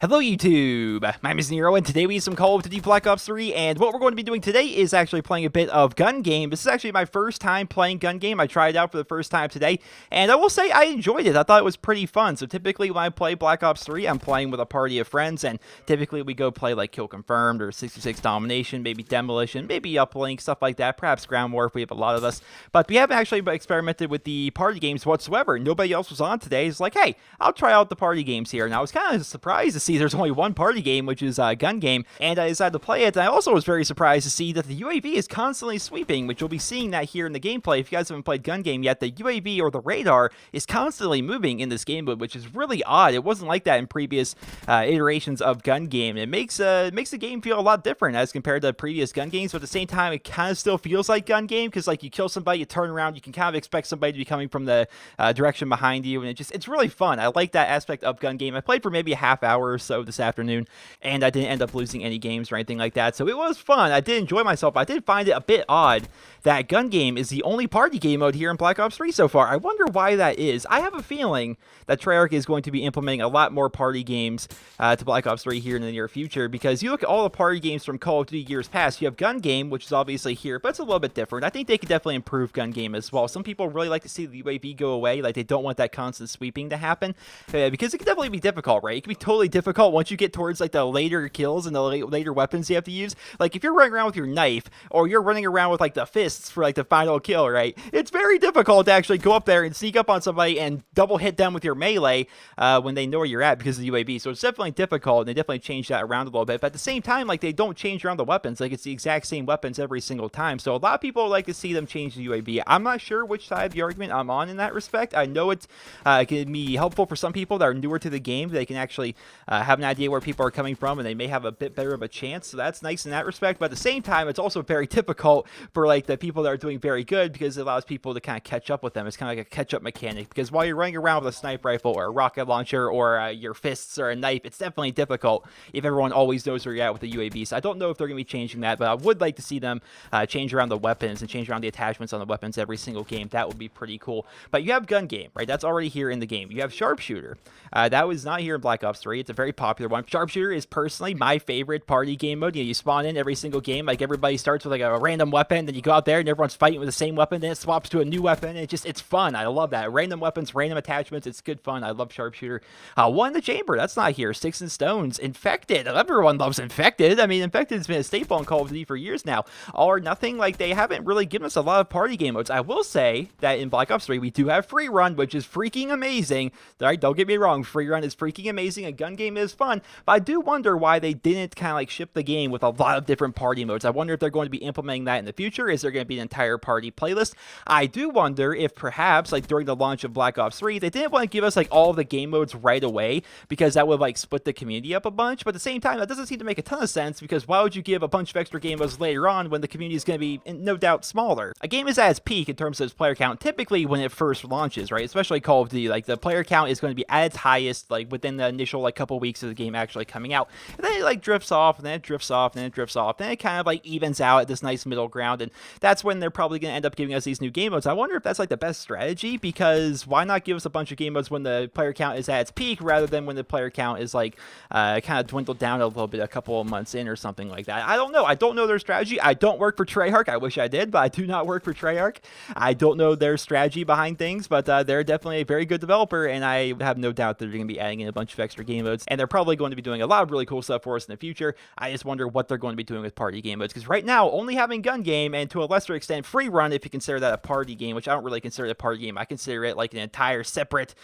Hello YouTube, my name is Nero, and today we have some Call of Duty Black Ops 3, and what we're going to be doing today is actually playing a bit of gun game. This is actually my first time playing gun game. I tried it out for the first time today, and I will say I enjoyed it. I thought it was pretty fun. So typically when I play Black Ops 3, I'm playing with a party of friends, and typically we go play like Kill Confirmed or 66 Domination, maybe Demolition, maybe Uplink, stuff like that, perhaps Ground War if we have a lot of us. But we haven't actually experimented with the party games whatsoever. Nobody else was on today. It's like, hey, I'll try out the party games here. And I was kind of surprised to see there's only one party game, which is a gun game, and I decided to play it. And I also was very surprised to see that the UAV is constantly sweeping, which you'll be seeing that here in the gameplay. If you guys haven't played gun game yet, the UAV or the radar is constantly moving in this game, which is really odd. It wasn't like that in previous iterations of gun game. It makes the game feel a lot different as compared to previous gun games, but at the same time, it kind of still feels like gun game, because like you kill somebody, you turn around, you can kind of expect somebody to be coming from the direction behind you, and it's really fun. I like that aspect of gun game. I played for maybe a half hour or so this afternoon, and I didn't end up losing any games or anything like that, so it was fun. I did enjoy myself. I did find it a bit odd that gun game is the only party game mode here in Black Ops 3 so far. I wonder why that is. I have a feeling that Treyarch is going to be implementing a lot more party games to Black Ops 3 here in the near future, because you look at all the party games from Call of Duty years past, you have gun game, which is obviously here, but it's a little bit different. I think they could definitely improve gun game as well. Some people really like to see the UAV go away, like they don't want that constant sweeping to happen, because it can definitely be difficult, right? It can be totally difficult once you get towards like the later kills and the later weapons you have to use. Like if you're running around with your knife, or you're running around with like the fists for like the final kill, right? It's very difficult to actually go up there and sneak up on somebody and double hit them with your melee when they know where you're at because of the UAV. So it's definitely difficult, and they definitely change that around a little bit. But at the same time, like they don't change around the weapons. Like it's the exact same weapons every single time. So a lot of people like to see them change the UAV. I'm not sure which side of the argument I'm on in that respect. I know it can be helpful for some people that are newer to the game. They can actually have an idea where people are coming from, and they may have a bit better of a chance. So that's nice in that respect. But at the same time, it's also very difficult for like the people that are doing very good, because it allows people to kind of catch up with them. It's kind of like a catch-up mechanic, because while you're running around with a sniper rifle or a rocket launcher or your fists or a knife, it's definitely difficult if everyone always knows where you're at with the UAV. So I don't know if they're going to be changing that, but I would like to see them change around the weapons and change around the attachments on the weapons every single game. That would be pretty cool. But you have gun game, right? That's already here in the game. You have Sharpshooter. That was not here in Black Ops 3. It's a very popular one. Sharpshooter is personally my favorite party game mode. You spawn in every single game, like everybody starts with like a random weapon, then you go out there and everyone's fighting with the same weapon, then it swaps to a new weapon, and it's fun. I love that. Random weapons, random attachments, it's good fun. I love Sharpshooter. One in the chamber, that's not here. Sticks and Stones. Infected. Everyone loves Infected. I mean, Infected has been a staple in Call of Duty for years now. All or Nothing, like they haven't really given us a lot of party game modes. I will say that in Black Ops 3, we do have Free Run, which is freaking amazing. Right? Don't get me wrong, Free Run is freaking amazing, and gun game is fun, but I do wonder why they didn't kind of like ship the game with a lot of different party modes. I wonder if they're going to be implementing that in the future. Is there going to be an entire party playlist? I do wonder if perhaps like during the launch of Black Ops 3, they didn't want to give us like all of the game modes right away, because that would like split the community up a bunch. But at the same time, that doesn't seem to make a ton of sense, because why would you give a bunch of extra game modes later on when the community is going to be no doubt smaller? A game is at its peak in terms of its player count typically when it first launches, right? Especially Call of Duty, like the player count is going to be at its highest like within the initial like couple weeks of the game actually coming out, and then it like drifts off, and then it drifts off, and then it drifts off, and it kind of like evens out at this nice middle ground, and that's when they're probably going to end up giving us these new game modes. I wonder if that's like the best strategy, because why not give us a bunch of game modes when the player count is at its peak, rather than when the player count is like kind of dwindled down a little bit a couple of months in or something like that. I don't know. I don't know their strategy. I don't work for Treyarch. I wish I did, but I do not work for Treyarch. I don't know their strategy behind things, but they're definitely a very good developer, and I have no doubt that they're going to be adding in a bunch of extra game modes, and they're probably going to be doing a lot of really cool stuff for us in the future. I just wonder what they're going to be doing with party game modes, because right now only having gun game, and to a lesser extent Free Run, if you consider that a party game, which I don't really consider it a party game. I consider it like an entire separate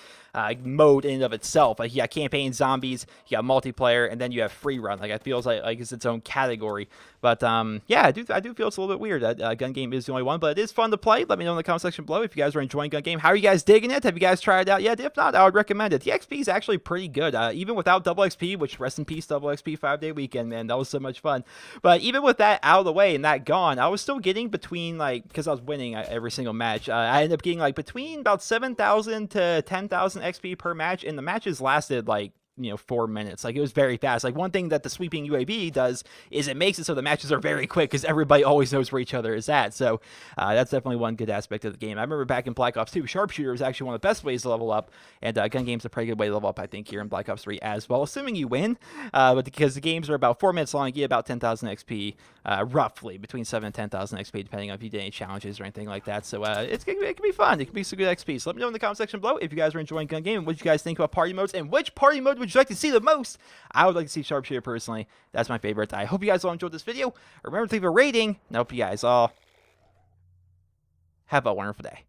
mode in and of itself. Like you got campaign, zombies, you got multiplayer, and then you have Free Run. Like it feels like it's its own category. But yeah, I do feel it's a little bit weird that gun game is the only one, but it is fun to play. Let me know in the comment section below if you guys are enjoying gun game. How are you guys digging it? Have you guys tried it out yet? If not, I would recommend it. The XP is actually pretty good, even without double XP, which rest in peace double XP 5-day weekend, man. That was so much fun. But even with that out of the way and that gone, I was still getting between like, because I was winning every single match, I ended up getting like between about 7,000 to 10,000 XP per match, and the matches lasted like 4 minutes. Like, it was very fast. Like, one thing that the sweeping UAV does is it makes it so the matches are very quick because everybody always knows where each other is at. So that's definitely one good aspect of the game. I remember back in Black Ops 2, Sharpshooter was actually one of the best ways to level up, and gun game's a pretty good way to level up, I think, here in Black Ops 3 as well, assuming you win. But because the games are about 4 minutes long, you get about 10,000 XP, roughly between 7 and 10,000 XP, depending on if you did any challenges or anything like that. So it can be fun. It can be some good XP. So let me know in the comment section below if you guys are enjoying gun game and what you guys think about party modes, and which party mode would you like to see the most. I would like to see Sharpshooter personally. That's my favorite. I hope you guys all enjoyed this video. Remember to leave a rating, and I hope you guys all have a wonderful day.